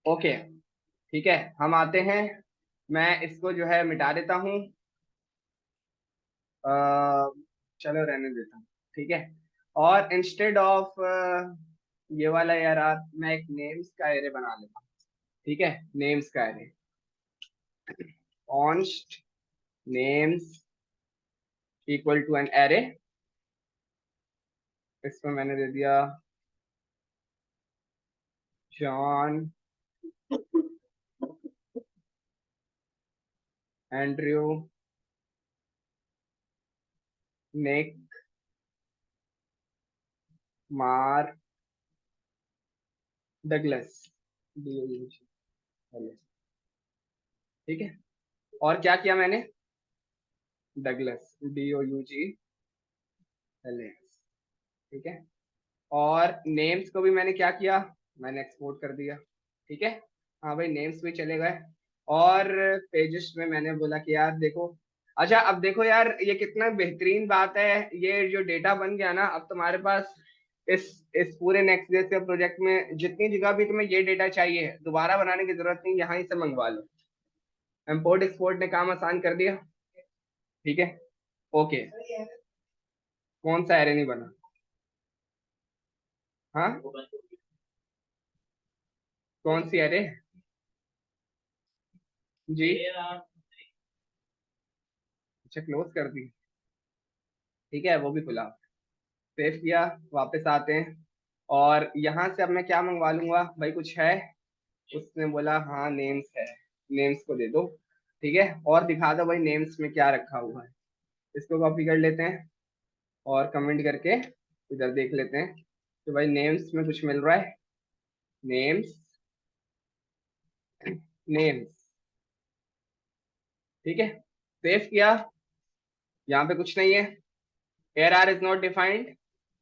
Okay, ठीक है, हम आते हैं। मैं इसको जो है मिटा देता हूँ। चलो रहने देता हूँ, ठीक है। और इंस्टेड ऑफ ये वाला यार, मैं एक नेम्स का एरे बना लेता हूँ। ठीक है, नेम्स का array, const names equal to an array. इसमें मैंने दे दिया John, Andrew, Nick, Mark, Douglas, ठीक है। और क्या किया मैंने? डगलस, DOUGLAS, ठीक है। और नेम्स को भी मैंने क्या किया, मैंने एक्सपोर्ट कर दिया। ठीक है, हाँ भाई नेम्स भी चले गए। और पेजेस में मैंने बोला कि यार देखो, अच्छा अब देखो यार, ये कितना बेहतरीन बात है। ये जो डेटा बन गया ना, अब तुम्हारे पास इस इस पूरे नेक्स्ट डे के प्रोजेक्ट में जितनी जगह भी तुम्हें ये डेटा चाहिए, दोबारा बनाने की जरूरत नहीं, यहाँ ही से मंगवा लो। इम्पोर्ट एक्सपोर्ट ने काम आसान कर दिया। ठीक है, ओके। कौन सा एरे नहीं बना? हाँ, कौन सी एरे? जी, अच्छा क्लोज कर दी, ठीक है, वो भी खुला। सेव किया, वापस आते हैं। और यहाँ से अब मैं क्या मंगवा लूंगा भाई, कुछ है? उसने बोला हाँ नेम्स है, नेम्स को दे दो। ठीक है, और दिखा दो भाई नेम्स में क्या रखा हुआ है। इसको कॉपी कर लेते हैं और कमेंट करके इधर देख लेते हैं तो भाई नेम्स में कुछ मिल रहा है। नेम्स, नेम्स, ठीक है, सेव किया। यहाँ पे कुछ नहीं है, error is not defined.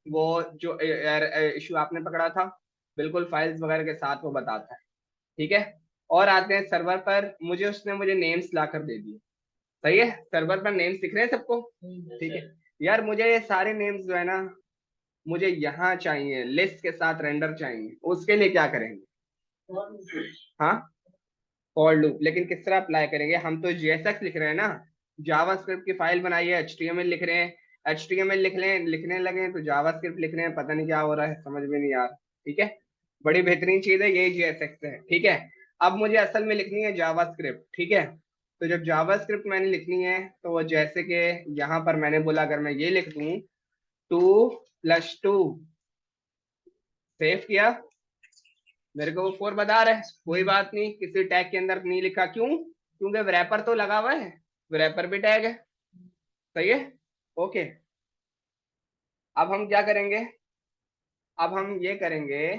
वो जो इशू आपने पकड़ा था, बिल्कुल फाइल्स वगैरह के साथ वो बताता है। ठीक है, और आते हैं सर्वर पर। मुझे नेम्स ला कर दे दिए। सही है, सर्वर पर नेम्स दिख रहे हैं सबको? ठीक है यार, मुझे ये सारे नेम्स जो है ना, मुझे यहाँ चाहिए, लिस्ट के साथ रेंडर चाहिए। उसके लिए क्या करेंगे? हाँ, फॉर लूप, लेकिन किस तरह अप्लाई करेंगे? हम तो JSX लिख रहे हैं ना, जावास्क्रिप्ट की फाइल बनाई है, HTML लिख रहे हैं। HTML लिखने लगे तो जावास्क्रिप्ट लिख रहे हैं, पता नहीं क्या हो रहा है, समझ में नहीं आ रहा। ठीक है, बड़ी बेहतरीन चीज है, यही JSX है। ठीक है, अब मुझे असल में लिखनी है जावास्क्रिप्ट। ठीक है, तो जब जावास्क्रिप्ट मैंने लिखनी है तो वो जैसे कि यहाँ पर मैंने बोला, अगर मैं ये लिख दूं 2 + 2, सेव किया, मेरे को वो 4 बता रहा है। कोई बात नहीं, किसी टैग के अंदर नहीं लिखा, क्यों? क्योंकि रैपर तो लगा हुआ है, रैपर भी टैग है। सही है, ओके। अब हम क्या करेंगे? अब हम ये करेंगे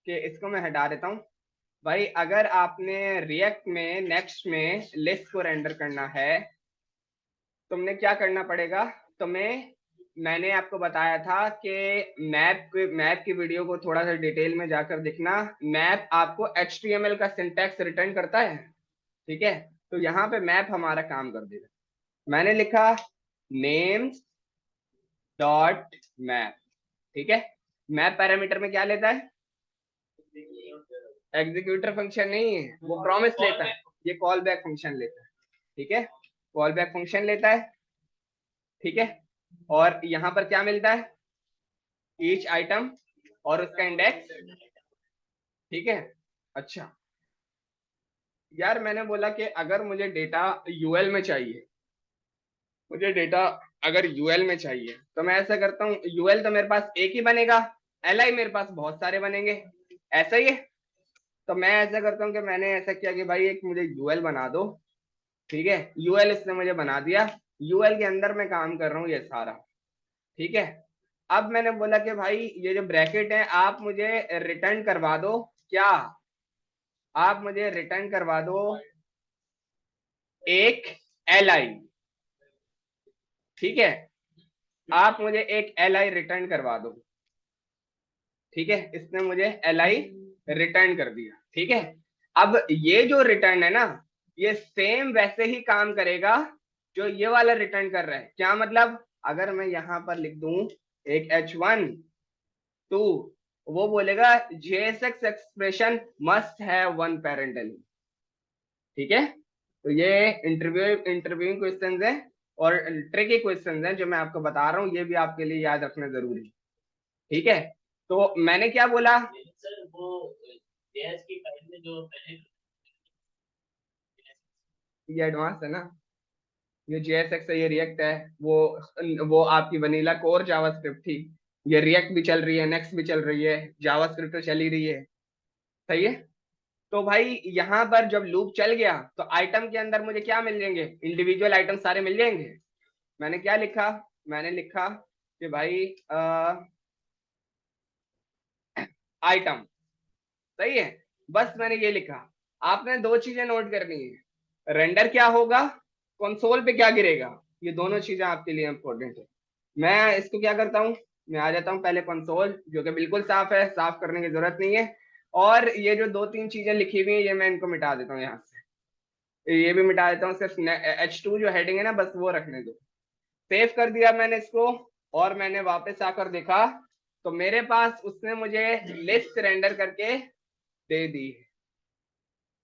कि इसको मैं हटा देता हूँ। भाई अगर आपने रिएक्ट में नेक्स्ट में लिस्ट को रेंडर करना है, तुमने क्या करना पड़ेगा? तुम्हें, मैंने आपको बताया था कि मैप की वीडियो को थोड़ा सा डिटेल में जाकर देखना। मैप आपको HTML का सिंटैक्स रिटर्न करता है। ठीक है, तो यहाँ पे मैप हमारा काम कर देगा। मैंने लिखा नेम्स डॉट मैप। ठीक है, मैप पैरामीटर में क्या लेता है? एग्जीक्यूटर फंक्शन नहीं है, वो प्रॉमिस लेता है, ये कॉल बैक फंक्शन लेता है। ठीक है, कॉल बैक फंक्शन लेता है। ठीक है, और यहाँ पर क्या मिलता है? ईच आइटम और उसका इंडेक्स। ठीक है, अच्छा यार, मैंने बोला कि अगर मुझे डेटा यूएल में चाहिए, मुझे डेटा अगर यूएल में चाहिए, तो मैं ऐसा करता हूँ, यूएल तो मेरे पास एक ही बनेगा, एलआई मेरे पास बहुत सारे बनेंगे, ऐसा ही है। तो मैं ऐसा करता हूँ कि मैंने ऐसा किया कि भाई एक मुझे यूएल बना दो। ठीक है, यूएल इसने मुझे बना दिया। यूएल के अंदर मैं काम कर रहा हूँ ये सारा। ठीक है, अब मैंने बोला कि भाई ये जो ब्रैकेट है, आप मुझे रिटर्न करवा दो। क्या? आप मुझे रिटर्न करवा दो एक एलआई। ठीक है, आप मुझे एक एलआई रिटर्न करवा दो। ठीक है, इसने मुझे एलआई रिटर्न कर दिया। ठीक है, अब ये जो रिटर्न है ना, ये सेम वैसे ही काम करेगा जो ये वाला रिटर्न कर रहा है। क्या मतलब? अगर मैं यहां पर लिख दूं एक H1 2, वो बोलेगा JSX expression must have one parent element. ठीक है, तो ये इंटरव्यूइंग क्वेश्चंस हैं और ट्रिकी क्वेश्चंस हैं जो मैं आपको बता रहा हूँ, ये भी आपके लिए याद रखना जरूरी है। ठीक है, तो मैंने क्या बोला सर, वो जेएस की फाइल में जो पहले ये एडवांस है ना, ये JSX है, ये रिएक्ट है, वो आपकी वनीला कोर जावास्क्रिप्ट थी, ये रिएक्ट भी चल रही है, नेक्स्ट भी चल रही है, जावास्क्रिप्ट तो चल ही रही है। सही है, तो भाई यहाँ पर जब लूप चल गया तो आइटम के अंदर मुझे क्या मिल जाएंगे, इंडिविजुअल आइटम सारे मिल जाएंगे। मैंने क्या लिखा, मैंने लिखा कि भाई आइटम, सही है, बस मैंने ये लिखा। आपने दो चीजें नोट करनी है, रेंडर क्या होगा, कंसोल पे क्या गिरेगा, ये दोनों चीजें आपके लिए इंपॉर्टेंट है। मैं इसको क्या करता हूँ, मैं आ जाता हूँ पहले कंसोल, जो कि बिल्कुल साफ है, साफ करने की जरूरत नहीं है। और ये जो दो तीन चीजें लिखी हुई है ये मैं इनको मिटा देता हूँ यहाँ से, ये भी मिटा देता हूँ, सिर्फ H2 जो हेडिंग है ना बस वो रखने दो। सेव कर दिया मैंने इसको, और मैंने वापस आकर देखा तो मेरे पास उसने मुझे लिस्ट रेंडर करके दे दी।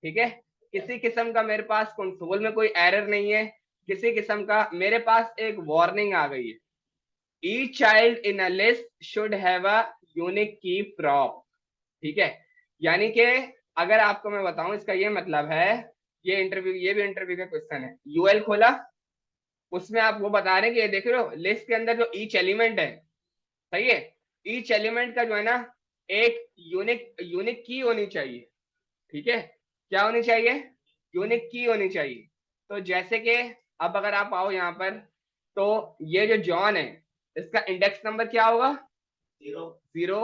ठीक है, किसी किस्म का मेरे पास कंसोल में कोई एरर नहीं है, किसी किस्म का मेरे पास एक वार्निंग आ गई है, each child in a list should have a unique की प्रॉप। ठीक है, यानी कि अगर आपको मैं बताऊं इसका ये मतलब है, ये भी इंटरव्यू का क्वेश्चन है, यूएल खोला, उसमें आप वो बता रहे हैं कि ये देख रहे हो लिस्ट के अंदर जो ईच एलिमेंट है, सही है, ईच एलिमेंट का जो है ना एक यूनिक यूनिक की होनी चाहिए। ठीक है, क्या होनी चाहिए, यूनिक की होनी चाहिए। तो जैसे कि अब अगर आप आओ यहाँ पर, तो ये जो जॉन है इसका इंडेक्स नंबर क्या होगा, 0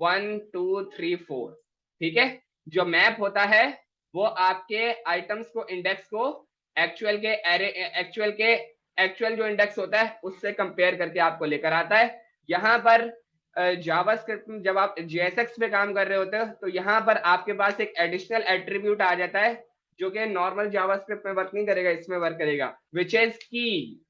1 2 3 4। ठीक है, जो मैप होता है वो आपके आइटम्स को इंडेक्स को एक्चुअल के एरे एक्चुअल जो इंडेक्स होता है उससे कंपेयर करके आपको लेकर आता है। यहाँ पर जावास्क्रिप्ट में जब आप JSX पे काम कर रहे होते हो तो यहाँ पर आपके पास एक एडिशनल एट्रीब्यूट आ जाता है जो कि नॉर्मल जावास्क्रिप्ट में वर्क नहीं करेगा, इसमें वर्क करेगा, विच इज की।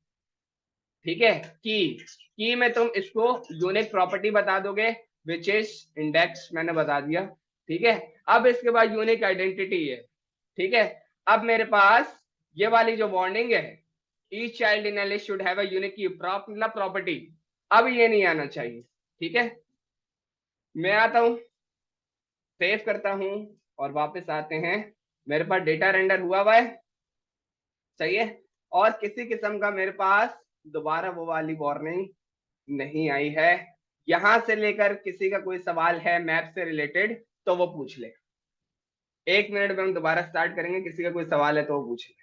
ठीक है, की में तुम इसको यूनिक प्रॉपर्टी बता दोगे, विच इज इंडेक्स, मैंने बता दिया। ठीक है, अब इसके बाद यूनिक आइडेंटिटी है। ठीक है, अब मेरे पास ये वाली जो वार्निंग है, each child in a list should have a unique की मतलब प्रॉपर्टी, अब ये नहीं आना चाहिए। ठीक है, मैं आता हूं, सेव करता हूं, और वापस आते हैं, मेरे पास डेटा रेंडर हुआ है, सही है, और किसी किस्म का मेरे पास दोबारा वो वाली वार्निंग नहीं आई है। यहां से लेकर किसी का कोई सवाल है मैप से रिलेटेड तो वो पूछ ले, 1 मिनट में हम दोबारा स्टार्ट करेंगे, किसी का कोई सवाल है तो वो पूछ ले।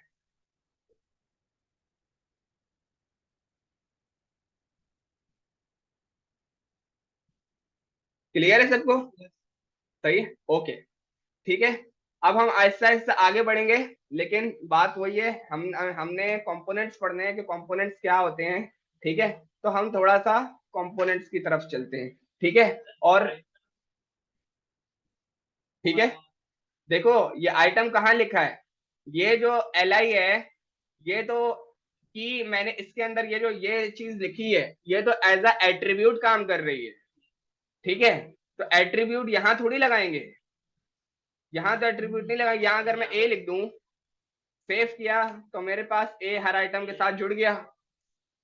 क्लियर है सबको, सही है, ओके। ठीक है, अब हम आहिस्ता आहिस्ता आगे बढ़ेंगे, लेकिन बात वही है, हमने कंपोनेंट्स पढ़ने हैं कि कंपोनेंट्स क्या होते हैं। ठीक है, तो हम थोड़ा सा कंपोनेंट्स की तरफ चलते हैं। ठीक है, और ठीक है, देखो ये आइटम कहाँ लिखा है, ये जो LI है, ये तो कि मैंने इसके अंदर ये जो ये चीज लिखी है ये तो एज अ एट्रीब्यूट काम कर रही है। ठीक है, तो एट्रीब्यूट यहां थोड़ी लगाएंगे, यहां तो एट्रीब्यूट नहीं लगाएंगे, यहां अगर मैं ए लिख दूं, सेव किया, तो मेरे पास ए हर आइटम के साथ जुड़ गया।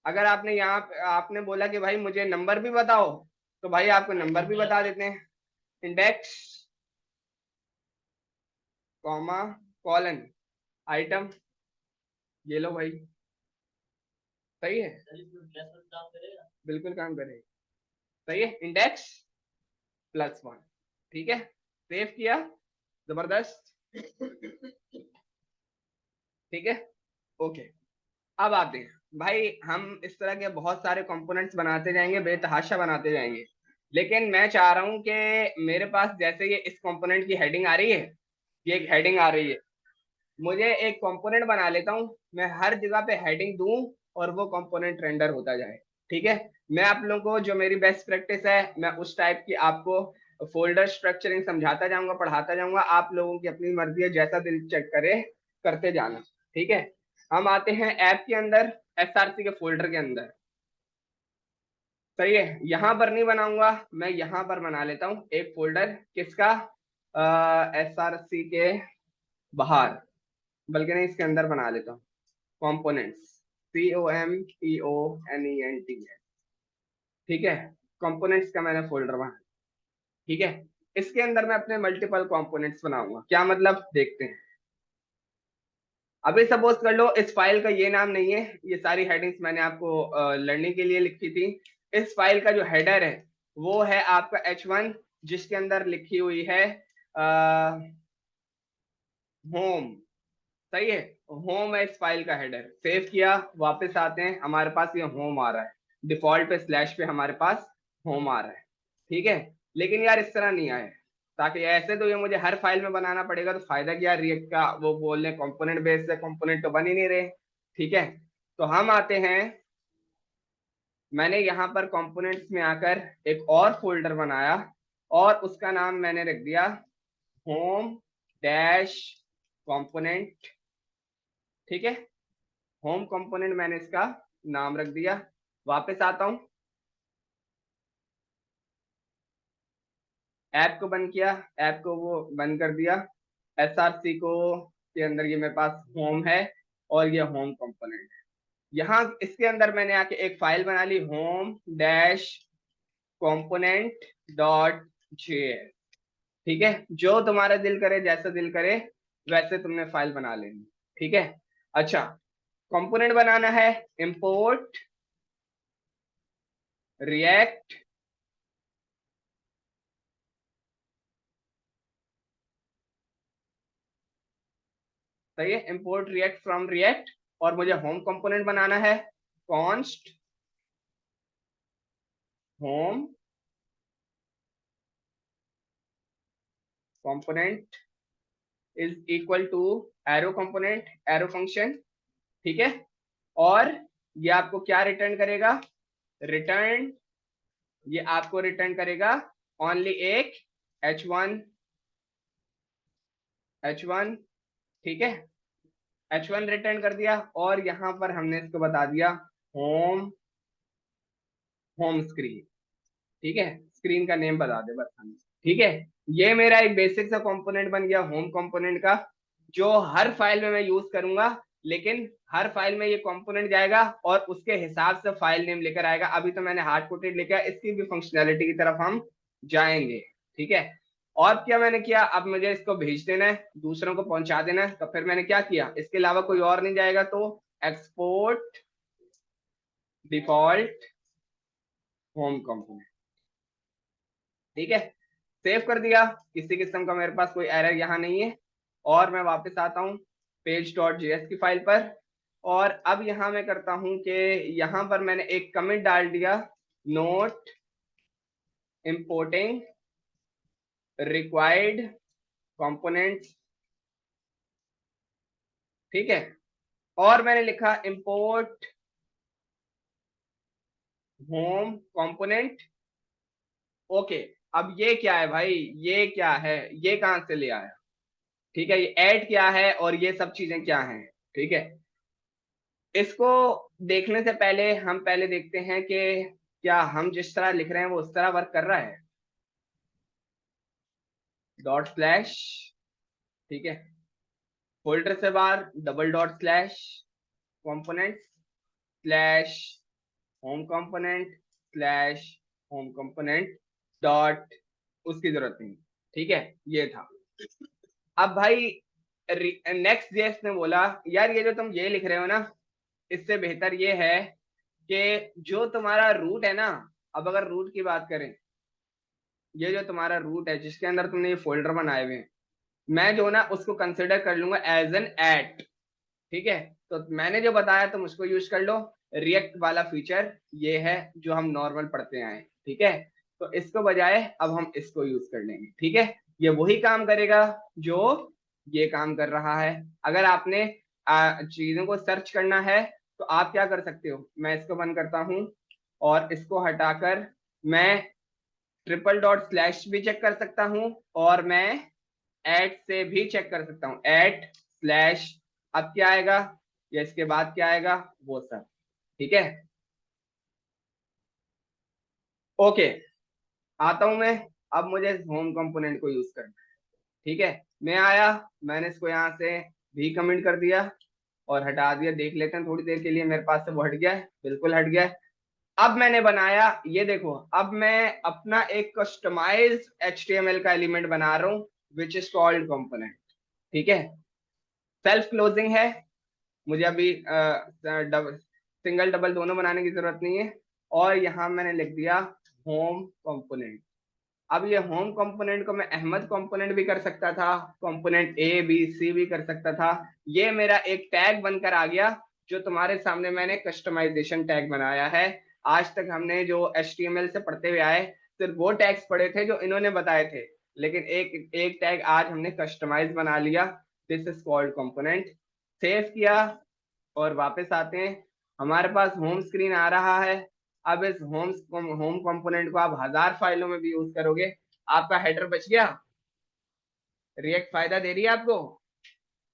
अगर आपने यहाँ आपने बोला कि भाई मुझे नंबर भी बताओ, तो भाई आपको नंबर भी बता देते हैं, इंडेक्स कॉमा कॉलन आइटम, ये लो भाई, सही है, बिल्कुल काम करेगा, सही है, इंडेक्स +1। ठीक है, सेव किया, जबरदस्त। ठीक है, ओके। अब आते हैं भाई, हम इस तरह के बहुत सारे कंपोनेंट्स बनाते जाएंगे, बेतहाशा बनाते जाएंगे, लेकिन मैं चाह रहा हूं कि मेरे पास जैसे ये इस कंपोनेंट की हेडिंग आ रही है, ये एक हेडिंग आ रही है, मुझे एक कंपोनेंट बना लेता हूं, मैं हर जगह पे हेडिंग दूं और वो कंपोनेंट रेंडर होता जाए। ठीक है, मैं आप लोगों को जो मेरी बेस्ट प्रैक्टिस है मैं उस टाइप की आपको फोल्डर स्ट्रक्चरिंग समझाता जाऊंगा, पढ़ाता जाऊंगा, आप लोगों की अपनी मर्जी है, जैसा दिल चेक करे करते जाना। ठीक है, हम आते हैं ऐप के अंदर, SRC के फोल्डर के अंदर। सही है, यहां पर नहीं बनाऊंगा, मैं यहां पर बना लेता हूं एक फोल्डर, किसका, SRC के बाहर, बल्कि नहीं इसके अंदर बना लेता हूँ, कंपोनेंट्स, COMPONENT है, ठीक है, कंपोनेंट्स का मैंने फोल्डर बना, ठीक है। इसके अंदर मैं अपने मल्टीपल कंपोनेंट्स बनाऊंगा, क्या मतलब देखते हैं। अभी सपोज कर लो इस फाइल का ये नाम नहीं है, ये सारी हेडिंग्स मैंने आपको लर्निंग के लिए लिखी थी। इस फाइल का जो हेडर है वो है आपका H1, जिसके अंदर लिखी हुई है होम, सही है, होम है इस फाइल का हेडर। सेव किया, वापस आते हैं, हमारे पास ये होम आ रहा है, डिफॉल्ट पे स्लैश पे हमारे पास होम आ रहा है, ठीक है। लेकिन यार इस तरह नहीं आया, ताकि ऐसे तो ये मुझे हर फाइल में बनाना पड़ेगा, तो फायदा क्या रिएक्ट का, वो बोल रहे कंपोनेंट बेस से, कंपोनेंट तो बन ही नहीं रहे, ठीक है। तो हम आते हैं, मैंने यहाँ पर कंपोनेंट्स में आकर एक और फोल्डर बनाया और उसका नाम मैंने रख दिया होम डैश कंपोनेंट, ठीक है, होम कंपोनेंट मैंने इसका नाम रख दिया। वापस आता हूं, ऐप को बंद किया, ऐप को वो बंद कर दिया, SRC को के अंदर ये मेरे पास होम है और ये होम कंपोनेंट है। यहाँ इसके अंदर मैंने आके एक फाइल बना ली, home dash component dot JS, ठीक है। जो तुम्हारा दिल करे, जैसा दिल करे वैसे तुमने फाइल बना लेनी, ठीक है। अच्छा, कंपोनेंट बनाना है, इंपोर्ट रिएक्ट, सही है, इंपोर्ट रिएक्ट फ्रॉम रिएक्ट, और मुझे होम कंपोनेंट बनाना है, const home component is equal to arrow component, arrow function, ठीक है। और ये आपको क्या रिटर्न करेगा, रिटर्न, ये आपको रिटर्न करेगा ओनली एक H1, H1, ठीक है, H1 रिटर्न कर दिया। और यहां पर हमने इसको बता दिया होम, होम स्क्रीन, ठीक है, स्क्रीन का नेम बता दे बस हमें, ठीक है। ये मेरा एक बेसिक सा कंपोनेंट बन गया होम कंपोनेंट का, जो हर फाइल में मैं यूज करूंगा, लेकिन हर फाइल में ये कंपोनेंट जाएगा और उसके हिसाब से फाइल नेम लेकर आएगा। अभी तो मैंने हार्ड कोडेड लिखा है, इसकी भी फंक्शनैलिटी की तरफ हम जाएंगे, ठीक है। और क्या मैंने किया, अब मुझे इसको भेज देना है, दूसरों को पहुंचा देना है, तो फिर मैंने क्या किया, इसके अलावा कोई और नहीं जाएगा, तो एक्सपोर्ट डिफॉल्ट होम कंपोनेंट, ठीक है, सेव कर दिया। किसी किस्म का मेरे पास कोई एरर यहाँ नहीं है। और मैं वापस आता हूँ पेज डॉट जेएस की फाइल पर, और अब यहाँ मैं करता हूँ कि यहाँ पर मैंने एक कमेंट डाल दिया, नोट इंपोर्टिंग रिक्वायर्ड कंपोनेंट्स, ठीक है। और मैंने लिखा इंपोर्ट होम कंपोनेंट, ओके। अब ये क्या है भाई, ये क्या है, ये कहां से ले आया, ठीक है, ये ऐड क्या है और ये सब चीजें क्या हैं, ठीक है। इसको देखने से पहले हम पहले देखते हैं कि क्या हम जिस तरह लिख रहे हैं वो उस तरह वर्क कर रहा है। डॉट स्लैश, ठीक है, फोल्डर से बाहर double dot slash component slash home component slash home component dot, उसकी जरूरत नहीं, ठीक है, ये था। अब भाई नेक्स्ट जेएस ने बोला, यार ये जो तुम ये लिख रहे हो ना, इससे बेहतर ये है कि जो तुम्हारा रूट है ना, अब अगर रूट की बात करें, ये जो तुम्हारा रूट है जिसके अंदर तुमने ये फोल्डर बनाए हुए हैं, मैं जो ना उसको कंसिडर कर लूंगा एज एन एट, ठीक है। तो मैंने जो बताया तुम उसको यूज कर लो, रिएक्ट वाला फीचर ये है जो हम नॉर्मल पढ़ते आए, ठीक है। तो इसको बजाय अब हम इसको यूज कर लेंगे, ठीक है। ये वही काम करेगा जो ये काम कर रहा है। अगर आपने चीजों को सर्च करना है तो आप क्या कर सकते हो, मैं इसको बंद करता हूं और इसको हटाकर मैं ट्रिपल डॉट स्लैश भी चेक कर सकता हूं, और मैं एट से भी चेक कर सकता हूं, एट स्लैश, अब क्या आएगा या इसके बाद क्या आएगा वो सब, ठीक है। ओके, आता हूं मैं। अब मुझे इस होम कंपोनेंट को यूज करना है। ठीक है, मैं आया, मैंने इसको यहाँ से भी कमेंट कर दिया और हटा दिया। देख लेते हैं थोड़ी देर के लिए, मेरे पास से वो हट गया है, बिल्कुल हट गया है। अब मैंने बनाया, ये देखो, अब मैं अपना एक कस्टमाइज्ड HTML का एलिमेंट बना रहा हूँ, विच इज कॉल्ड कंपोनेंट। ठीक है, सेल्फ क्लोजिंग है, मुझे अभी सिंगल डबल दोनों बनाने की जरूरत नहीं है। और यहाँ मैंने लिख दिया होम कंपोनेंट। अब ये होम कंपोनेंट को मैं अहमद कंपोनेंट भी कर सकता था, कंपोनेंट A B C भी कर सकता था। ये मेरा एक टैग बनकर आ गया, जो तुम्हारे सामने मैंने कस्टमाइजेशन टैग बनाया है। आज तक हमने जो HTML से पढ़ते हुए आए, सिर्फ वो टैग्स पढ़े थे जो इन्होंने बताए थे, लेकिन एक एक टैग आज हमने कस्टमाइज बना लिया। This is called component. Save किया और वापस आते हैं, हमारे पास होम स्क्रीन आ रहा है। अब इस होम कंपोनेंट को आप 1000 फाइलों में भी यूज करोगे, आपका हेडर बच गया। रिएक्ट फायदा दे रही है आपको,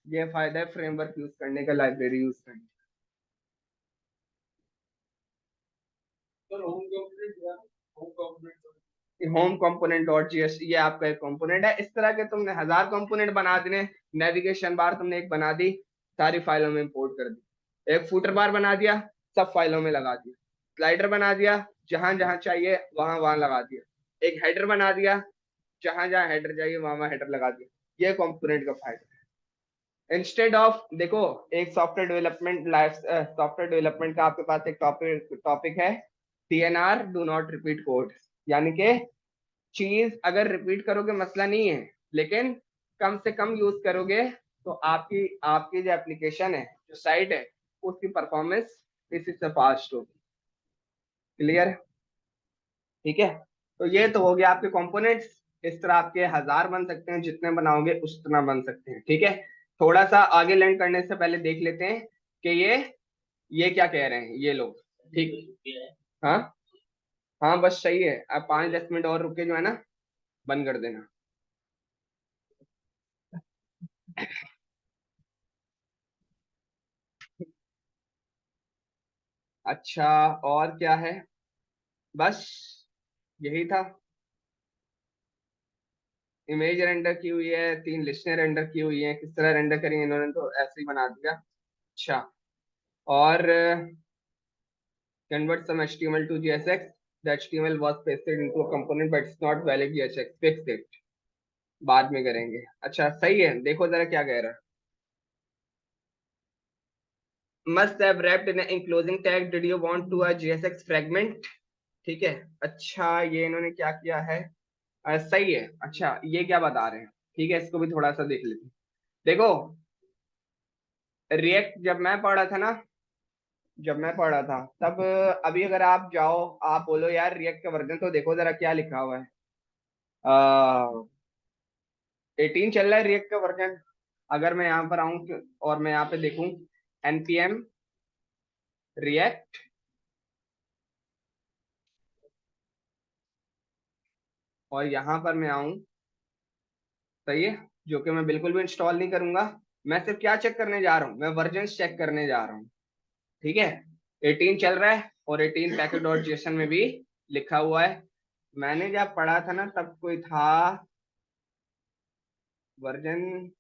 ये फायदा है फ्रेमवर्क यूज करने का, लाइब्रेरी यूज करने sir home component, home component dot GS, ये आपका एक कंपोनेंट है। इस तरह के तुमने 1000 कंपोनेंट बना दिए। नेविगेशन बार तुमने एक बना दी, सारी फाइलों में इंपोर्ट कर दी। एक फुटर बार बना दिया, सब फाइलों में लगा दिया। स्लाइडर बना दिया, जहां जहां चाहिए वहां वहां लगा दिया। एक हेडर बना दिया, जहां जहां हेडर चाहिए वहां वहां हेडर लगा दिया। ये कंपोनेंट का फायदा है। इंस्टेड ऑफ, देखो, एक सॉफ्टवेयर डेवलपमेंट का आपके पास एक टॉपिक है, TNR, do not repeat code. यानी कि चीज अगर रिपीट करोगे मसला नहीं है, लेकिन कम से कम यूज करोगे तो आपकी आपकी जो एप्लीकेशन है, जो साइट है, उसकी परफॉर्मेंस इसी से फास्ट होगी। क्लियर? ठीक है, तो ये तो हो गया आपके कंपोनेंट्स। इस तरह आपके 1000 बन सकते हैं, जितने बनाओगे उतना बन सकते हैं। ठीक है, थोड़ा सा आगे लर्न करने से पहले देख लेते हैं कि ये क्या कह रहे हैं ये लोग। ठीक, हाँ हाँ, बस सही है। अब 5-10 मिनट और रुके जो है ना, बंद कर देना। अच्छा, और क्या है? बस यही था। इमेज रेंडर की हुई है, 3 लिस्टें रेंडर की हुई हैं। किस तरह रेंडर करेंगे, इन्होंने तो ऐसे ही बना दिया। अच्छा, और convert some HTML to JSX. The HTML was pasted into a component but it's not valid JSX. Fix it. बाद में करेंगे। अच्छा सही है, देखो जरा क्या कह रहा है। Must have wrapped in an enclosing tag. Did you want to a JSX fragment? ठीक है, अच्छा ये इन्होंने क्या किया है। सही है। अच्छा ये क्या बता रहे हैं, ठीक है, इसको भी थोड़ा सा देख लेते हैं। देखो, रिएक्ट जब मैं पढ़ा था तब, अभी अगर आप जाओ, आप बोलो यार रिएक्ट का वर्जन तो देखो जरा क्या लिखा हुआ है। 18 चल रहा है रिएक्ट का वर्जन। अगर मैं यहाँ पर आऊं और मैं यहाँ पे देखूं npm रिएक्ट, और यहाँ पर मैं आऊं, सही है, जो कि मैं बिल्कुल भी इंस्टॉल नहीं करूंगा। मैं सिर्फ क्या चेक करने जा रहा हूँ, मैं वर्जन चेक करने जा रहा हूँ। ठीक है, 18 चल रहा है और 18 पैकेट डॉट जेसन में भी लिखा हुआ है। मैंने जब पढ़ा था ना तब कोई था वर्जन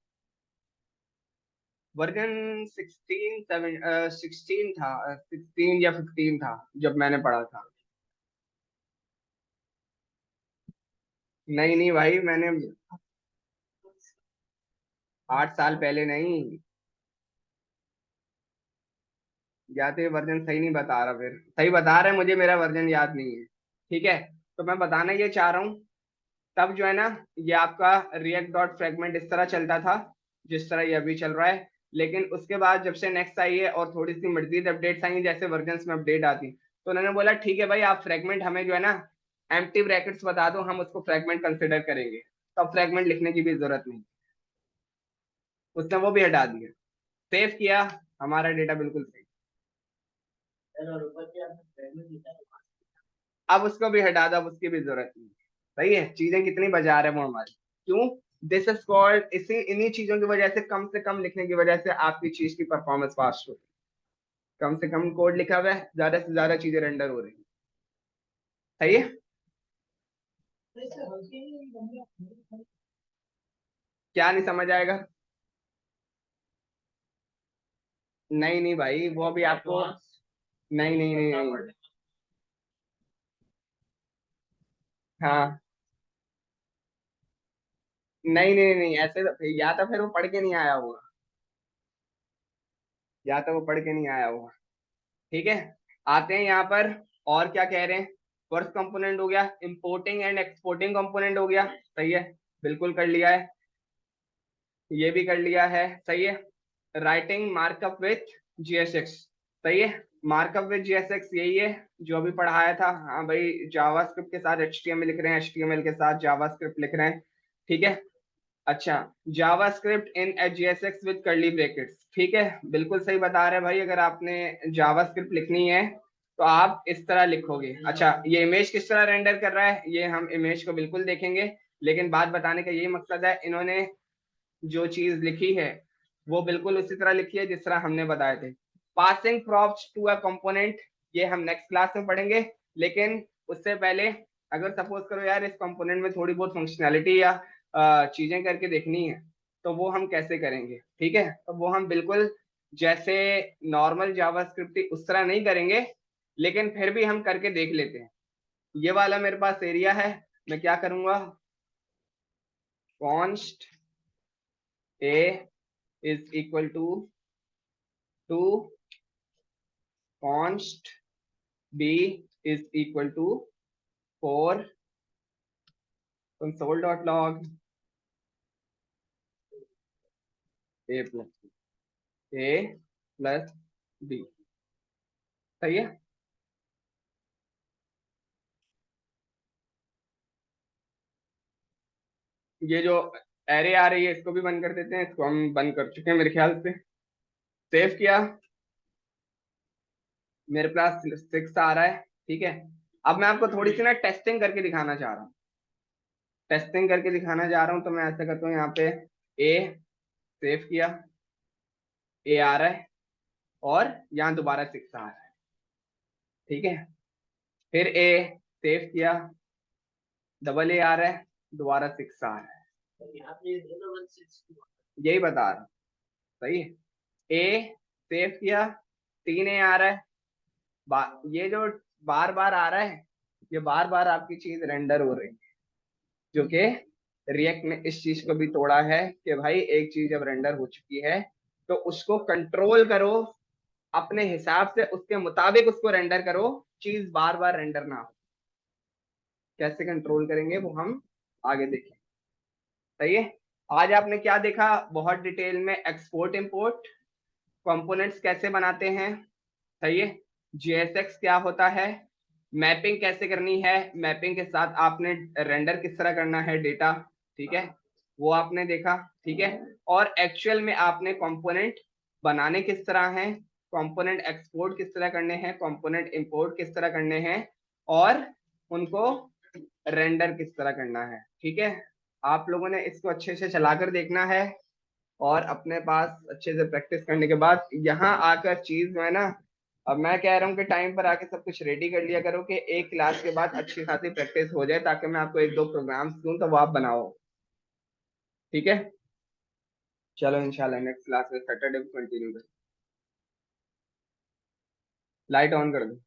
वर्जन 16 था, 16 या 15 था जब मैंने पढ़ा था। नहीं नहीं भाई, मैंने 8 साल पहले नहीं। या तो ये वर्जन सही नहीं बता रहा, फिर सही बता रहा है, मुझे मेरा वर्जन याद नहीं है। ठीक है, तो मैं बताना ये चाह रहा हूँ, तब जो है ना, ये आपका रिएक्ट डॉट फ्रेगमेंट इस तरह चलता था जिस तरह ये अभी चल रहा है। लेकिन उसके बाद जब से नेक्स्ट आई है और थोड़ी सी मजीद अपडेट्स आई हैं, जैसे वर्जन में अपडेट आती, तो उन्होंने बोला ठीक है भाई, आप फ्रेगमेंट हमें जो है ना एम्प्टी ब्रैकेट्स बता दो, हम उसको फ्रेगमेंट कंसिडर करेंगे। तब फ्रेगमेंट लिखने की भी जरूरत नहीं, उसने वो भी हटा दिया। सेव किया, हमारा डेटा बिल्कुल सही। अब उसको भी हटा दो, अब उसकी भी जरूरत नहीं। सही है, चीजें कितनी बजा रहे हैं वो हमारी। क्यों? दिस इज कॉल्ड, इसी इन्हीं चीजों की वजह से कम लिखने की वजह से आपकी चीज की परफॉर्मेंस फास्ट होती है। कम से कम कोड लिखा हुआ है, ज्यादा से ज्यादा चीजें रेंडर हो रही है। सही है। क्या नहीं समझ आएगा? नहीं नहीं भाई, वो अभी आपको, नहीं नहीं नहीं नहीं, हाँ, नहीं नहीं नहीं, ऐसे तो, या तो फिर वो पढ़ के नहीं आया होगा, या तो वो पढ़ के नहीं आया होगा। ठीक है, आते हैं यहाँ पर। और क्या कह रहे हैं? फर्स्ट कंपोनेंट हो गया, इंपोर्टिंग एंड एक्सपोर्टिंग कंपोनेंट हो गया, सही है, बिल्कुल कर लिया है, ये भी कर लिया है, सही है। राइटिंग मार्कअप विथ जीएसएक्स, सही है। मार्कअप विथ जीएसएक्स यही है जो अभी पढ़ाया था, हाँ भाई, जावास्क्रिप्ट के साथ एचटीएमएल लिख रहे हैं, एचटीएमएल के साथ जावास्क्रिप्ट लिख रहे हैं, ठीक है। अच्छा, JavaScript in GSX with curly brackets, ठीक है, बिल्कुल सही बता रहे हैं भाई। अगर आपने जावास्क्रिप्ट लिखनी है तो आप इस तरह लिखोगे। अच्छा, ये इमेज किस तरह रेंडर कर रहा है, ये हम इमेज को बिल्कुल देखेंगे, लेकिन बात बताने का यही मकसद है, इन्होंने जो चीज लिखी है वो बिल्कुल उसी तरह लिखी है जिस तरह हमने बताए थे। Passing props to a component, ये हम नेक्स्ट क्लास में पढ़ेंगे, लेकिन उससे पहले अगर सपोज करो यार इस कंपोनेंट में थोड़ी बहुत फंक्शनैलिटी या चीजें करके देखनी है, तो वो हम कैसे करेंगे? ठीक है, तो वो हम बिल्कुल जैसे नॉर्मल जावास्क्रिप्ट उस तरह नहीं करेंगे, लेकिन फिर भी हम करके देख लेते हैं। ये वाला मेरे पास एरिया है, मैं क्या करूंगा, const A is equal to const b is equal to 4 console.log a plus b, सही है। ये जो एरे आ रही है इसको भी बंद कर देते हैं, इसको हम बंद कर चुके हैं मेरे ख्याल से। सेव किया, मेरे पास 6 आ रहा है, ठीक है। अब मैं आपको थोड़ी सी ना टेस्टिंग करके दिखाना चाह रहा हूँ, टेस्टिंग करके दिखाना चाह रहा हूँ, तो मैं ऐसा करता हूँ, यहाँ पे ए सेव किया, ए आ रहा है, और यहाँ दोबारा 6 आ रहा है, ठीक है। फिर ए सेव किया, डबल ए आ रहा है, दोबारा 6 आ रहा है, यहाँ पे दोनों 160 यही बता रहा हूँ, सही है। ए सेव किया, 3 ए आ रहा है, ये जो बार बार आ रहा है, ये बार बार आपकी चीज रेंडर हो रही है, जो कि रिएक्ट ने इस चीज को भी तोड़ा है कि भाई एक चीज जब रेंडर हो चुकी है तो उसको कंट्रोल करो, अपने हिसाब से उसके मुताबिक उसको रेंडर करो, चीज बार बार रेंडर ना हो। कैसे कंट्रोल करेंगे वो हम आगे देखें, सही है। आज आपने क्या देखा बहुत डिटेल में, एक्सपोर्ट इंपोर्ट, कंपोनेंट्स कैसे बनाते हैं, सही है। जीएसएक्स क्या होता है, मैपिंग कैसे करनी है, मैपिंग के साथ आपने रेंडर किस तरह करना है डेटा, ठीक है, वो आपने देखा, ठीक है। और एक्चुअल में आपने कंपोनेंट बनाने किस तरह हैं, कंपोनेंट एक्सपोर्ट किस तरह करने हैं, कंपोनेंट इंपोर्ट किस तरह करने हैं, और उनको रेंडर किस तरह करना है, ठीक है। आप लोगों ने इसको अच्छे से चलाकर देखना है, और अपने पास अच्छे से प्रैक्टिस करने के बाद यहाँ आकर चीज जो है ना, अब मैं कह रहा हूँ कि टाइम पर आके सब कुछ रेडी कर लिया करो कि एक क्लास के बाद अच्छी खासी प्रैक्टिस हो जाए, ताकि मैं आपको एक दो प्रोग्राम्स दूं तो वो आप बनाओ, ठीक है। चलो इंशाल्लाह नेक्स्ट क्लास में सैटरडे को कंटिन्यू करें। लाइट ऑन कर दो।